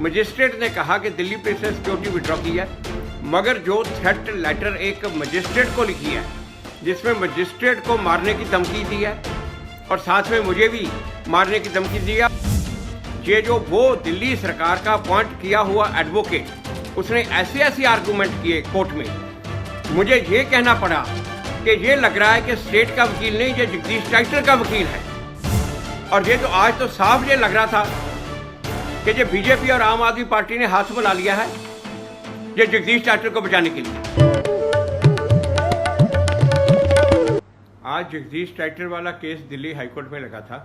Magistrate ने कहा कि दिल्ली पुलिस ने सिक्योरिटी विड्रॉ की है, मगर जो थ्रेट लेटर एक मजिस्ट्रेट को लिखी है जिसमें मजिस्ट्रेट को मारने की धमकी दी है और साथ में मुझे भी मारने की धमकी दी है, ये जो वो दिल्ली सरकार का अपॉइंट किया हुआ एडवोकेट उसने ऐसे आर्गूमेंट किए कोर्ट में, मुझे ये कहना पड़ा कि ये लग रहा है कि स्टेट का वकील नहीं, ये जगदीश टाइटलर का वकील है। और ये तो आज तो साफ ये लग रहा था कि ये बीजेपी और आम आदमी पार्टी ने हाथ मिला लिया है ये जगदीश टाइटलर को बचाने के लिए। आज जगदीश टाइटलर वाला केस दिल्ली हाईकोर्ट में लगा था।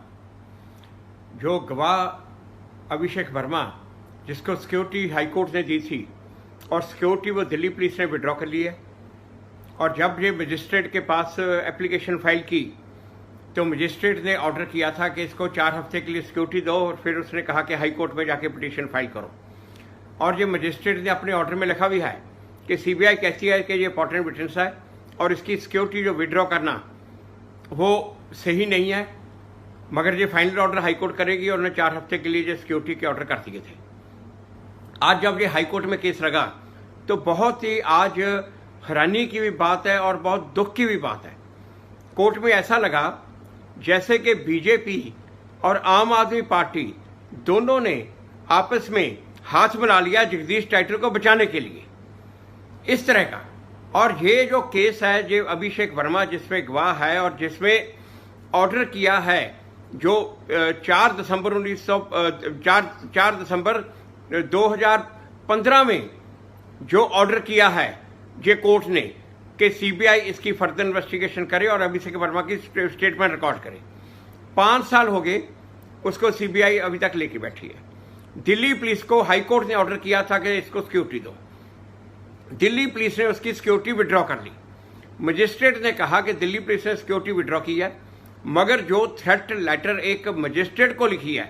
जो गवाह अभिषेक वर्मा जिसको सिक्योरिटी हाईकोर्ट ने दी थी और सिक्योरिटी वो दिल्ली पुलिस ने विड्रॉ कर ली है, और जब ये मजिस्ट्रेट के पास एप्लीकेशन फाइल की तो मजिस्ट्रेट ने ऑर्डर किया था कि इसको 4 हफ्ते के लिए सिक्योरिटी दो, और फिर उसने कहा कि हाई कोर्ट में जाके पिटीशन फाइल करो। और ये मजिस्ट्रेट ने अपने ऑर्डर में लिखा भी है कि सीबीआई कहती है कि ये इंपॉर्टेंट विटनेस है और इसकी सिक्योरिटी जो विड्रॉ करना वो सही नहीं है, मगर ये फाइनल ऑर्डर हाई कोर्ट करेगी और उन्हें 4 हफ्ते के लिए जो सिक्योरिटी के ऑर्डर कर दिए थे। आज जब ये हाई कोर्ट में केस लगा तो बहुत ही आज हैरानी की भी बात है और बहुत दुख की भी बात है। कोर्ट में ऐसा लगा जैसे कि बीजेपी और आम आदमी पार्टी दोनों ने आपस में हाथ मिला लिया जगदीश टाइटलर को बचाने के लिए, इस तरह का। और ये जो केस है जो अभिषेक वर्मा जिसमें गवाह है और जिसमें ऑर्डर किया है जो 4 दिसंबर 2015 में जो ऑर्डर किया है ये कोर्ट ने कि सीबीआई इसकी फर्दर इन्वेस्टिगेशन करे और अभिषेक वर्मा की स्टेटमेंट रिकॉर्ड करे। 5 साल हो गए उसको सीबीआई अभी तक लेके बैठी है। दिल्ली पुलिस को हाई कोर्ट ने ऑर्डर किया था कि इसको सिक्योरिटी दो, दिल्ली पुलिस ने उसकी सिक्योरिटी विड्रॉ कर ली। मजिस्ट्रेट ने कहा कि दिल्ली पुलिस ने सिक्योरिटी विड्रॉ की है, मगर जो थ्रेट लेटर एक मजिस्ट्रेट को लिखी है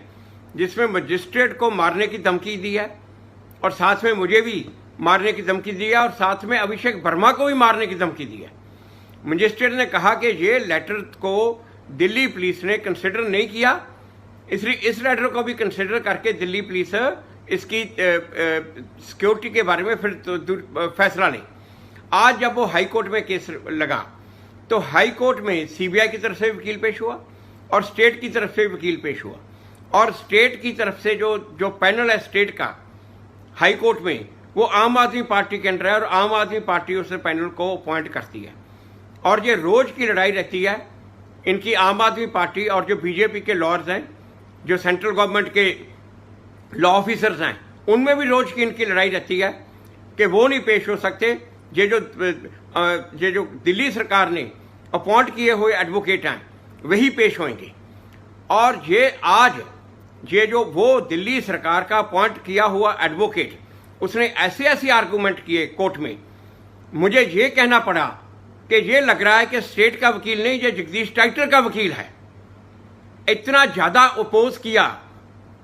जिसमें मजिस्ट्रेट को मारने की धमकी दी है और साथ में मुझे भी मारने की धमकी दी है और साथ में अभिषेक वर्मा को भी मारने की धमकी दी है। मजिस्ट्रेट ने कहा कि ये लेटर को दिल्ली पुलिस ने कंसिडर नहीं किया, इसलिए इस लेटर को भी कंसिडर करके दिल्ली पुलिस इसकी सिक्योरिटी के बारे में फिर फैसला ले। आज जब वो हाई कोर्ट में केस लगा तो हाई कोर्ट में सीबीआई की तरफ से वकील पेश हुआ और स्टेट की तरफ से वकील पेश हुआ, और स्टेट की तरफ से जो पैनल है स्टेट का हाई कोर्ट में वो आम आदमी पार्टी के अंडर है और आम आदमी पार्टी उस पैनल को अपॉइंट करती है। और ये रोज की लड़ाई रहती है इनकी आम आदमी पार्टी और जो बीजेपी के लॉयर्स हैं, जो सेंट्रल गवर्नमेंट के लॉ ऑफिसर्स हैं, उनमें भी रोज की इनकी लड़ाई रहती है कि वो नहीं पेश हो सकते, ये जो दिल्ली सरकार ने अपॉइंट किए हुए एडवोकेट हैं वही पेश होंगे। और ये आज ये जो वो दिल्ली सरकार का अपॉइंट किया हुआ एडवोकेट उसने ऐसे आर्गूमेंट किए कोर्ट में, मुझे ये कहना पड़ा कि ये लग रहा है कि स्टेट का वकील नहीं, ये जगदीश टाइटलर का वकील है। इतना ज्यादा अपोज किया।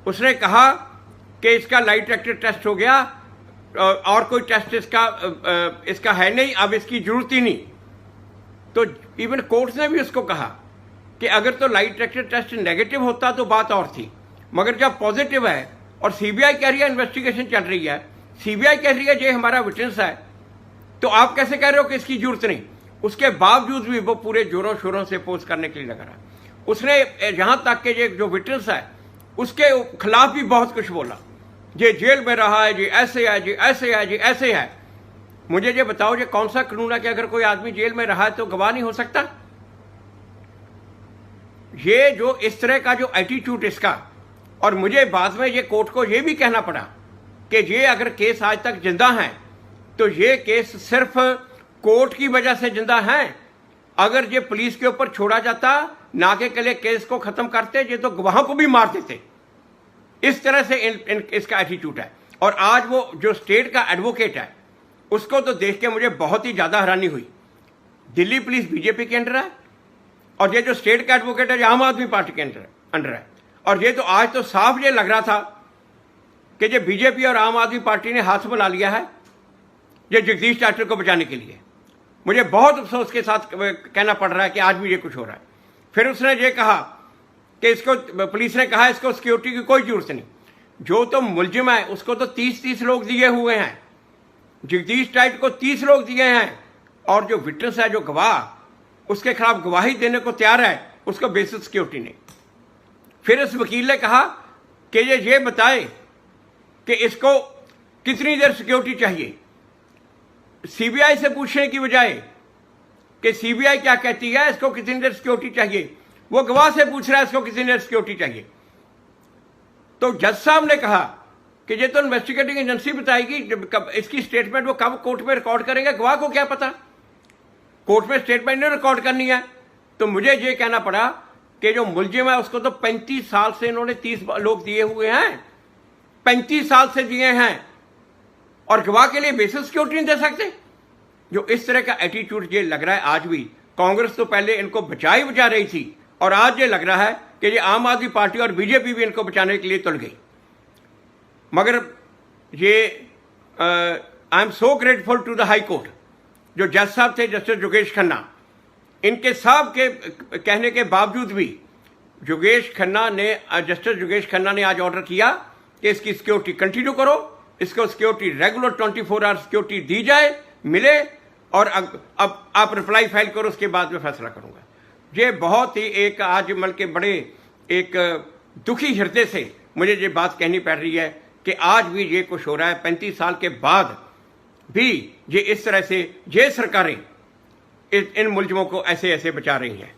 उसने कहा कि इसका लाई डिटेक्टर टेस्ट हो गया और कोई टेस्ट इसका है नहीं, अब इसकी जरूरत ही नहीं। तो इवन कोर्ट ने भी उसको कहा कि अगर तो लाई डिटेक्टर टेस्ट नेगेटिव होता तो बात और थी, मगर जब पॉजिटिव है और सीबीआई कह रही है इन्वेस्टिगेशन चल रही है, सीबीआई कह रही है ये हमारा विटनेस है, तो आप कैसे कह रहे हो कि इसकी जरूरत नहीं? उसके बावजूद भी वो पूरे जोरों शोरों से अपोज करने के लिए लगा रहा। उसने यहां तक कि ये जो विटनेस है उसके खिलाफ भी बहुत कुछ बोला, ये जेल में रहा है, ये ऐसे है, ये ऐसे है, ये ऐसे है। मुझे ये बताओ ये कौन सा कानून है कि अगर कोई आदमी जेल में रहा है तो गवाह नहीं हो सकता? ये जो इस तरह का जो एटीट्यूड इसका, और मुझे बाद में ये कोर्ट को ये भी कहना पड़ा कि ये अगर केस आज तक जिंदा है तो ये केस सिर्फ कोर्ट की वजह से जिंदा है। अगर ये पुलिस के ऊपर छोड़ा जाता ना के लिए केस को खत्म करते, ये तो गवाहों को भी मार देते। इस तरह से इसका एटीट्यूड है। और आज वो जो स्टेट का एडवोकेट है उसको तो देख के मुझे बहुत ही ज्यादा हैरानी हुई। दिल्ली पुलिस बीजेपी के अंडर है और ये जो स्टेट का एडवोकेट है ये आम आदमी पार्टी के अंडर है। और ये तो आज तो साफ ये लग रहा था कि ये बीजेपी और आम आदमी पार्टी ने हाथ मिला लिया है ये जगदीश टाइटलर को बचाने के लिए। मुझे बहुत अफसोस के साथ कहना पड़ रहा है कि आज भी ये कुछ हो रहा है। फिर उसने ये कहा कि इसको पुलिस ने कहा इसको सिक्योरिटी की कोई जरूरत नहीं। जो तो मुलजिम है उसको तो 30-30 लोग दिए हुए हैं, जगदीश टाइट को 30 लोग दिए हैं, और जो विटनेस है, जो गवाह उसके खिलाफ गवाही देने को तैयार है, उसको बेसिक सिक्योरिटी नहीं। फिर इस वकील ने कहा कि ये बताए कि इसको कितनी देर सिक्योरिटी चाहिए। सीबीआई से पूछने की बजाय कि सीबीआई क्या कहती है, इसको कितनी देर सिक्योरिटी चाहिए, वो गवाह से पूछ रहा है इसको कितनी देर सिक्योरिटी चाहिए। तो जज साहब ने कहा कि ये तो इन्वेस्टिगेटिंग एजेंसी बताएगी, इसकी स्टेटमेंट वो कब कोर्ट में रिकॉर्ड करेंगे, गवाह को क्या पता, कोर्ट में स्टेटमेंट नहीं रिकॉर्ड करनी है। तो मुझे ये कहना पड़ा कि जो मुलजिम है उसको तो 35 साल से इन्होंने 30 लोग दिए हुए हैं, 35 साल से दिए हैं, और गवाह के लिए बेसिक सिक्योरिटी नहीं दे सकते। जो इस तरह का एटीट्यूड ये लग रहा है आज भी, कांग्रेस तो पहले इनको बचा रही थी, और आज ये लग रहा है कि ये आम आदमी पार्टी और बीजेपी भी इनको बचाने के लिए तुल गई। मगर ये I am so grateful to the high court, जो जज साहब थे जस्टिस योगेश खन्ना, इनके साहब के कहने के बावजूद भी जस्टिस योगेश खन्ना ने आज ऑर्डर किया कि इसकी सिक्योरिटी कंटिन्यू करो, इसको सिक्योरिटी रेगुलर 24 आवर सिक्योरिटी दी जाए, मिले, और अब आप रिप्लाई फाइल करो, उसके बाद में फैसला करूंगा। ये बहुत ही एक आज मल के बड़े एक दुखी हृदय से मुझे ये बात कहनी पड़ रही है कि आज भी ये कुछ हो रहा है, 35 साल के बाद भी ये इस तरह से ये सरकारें इन मुलजिमों को ऐसे बचा रही हैं।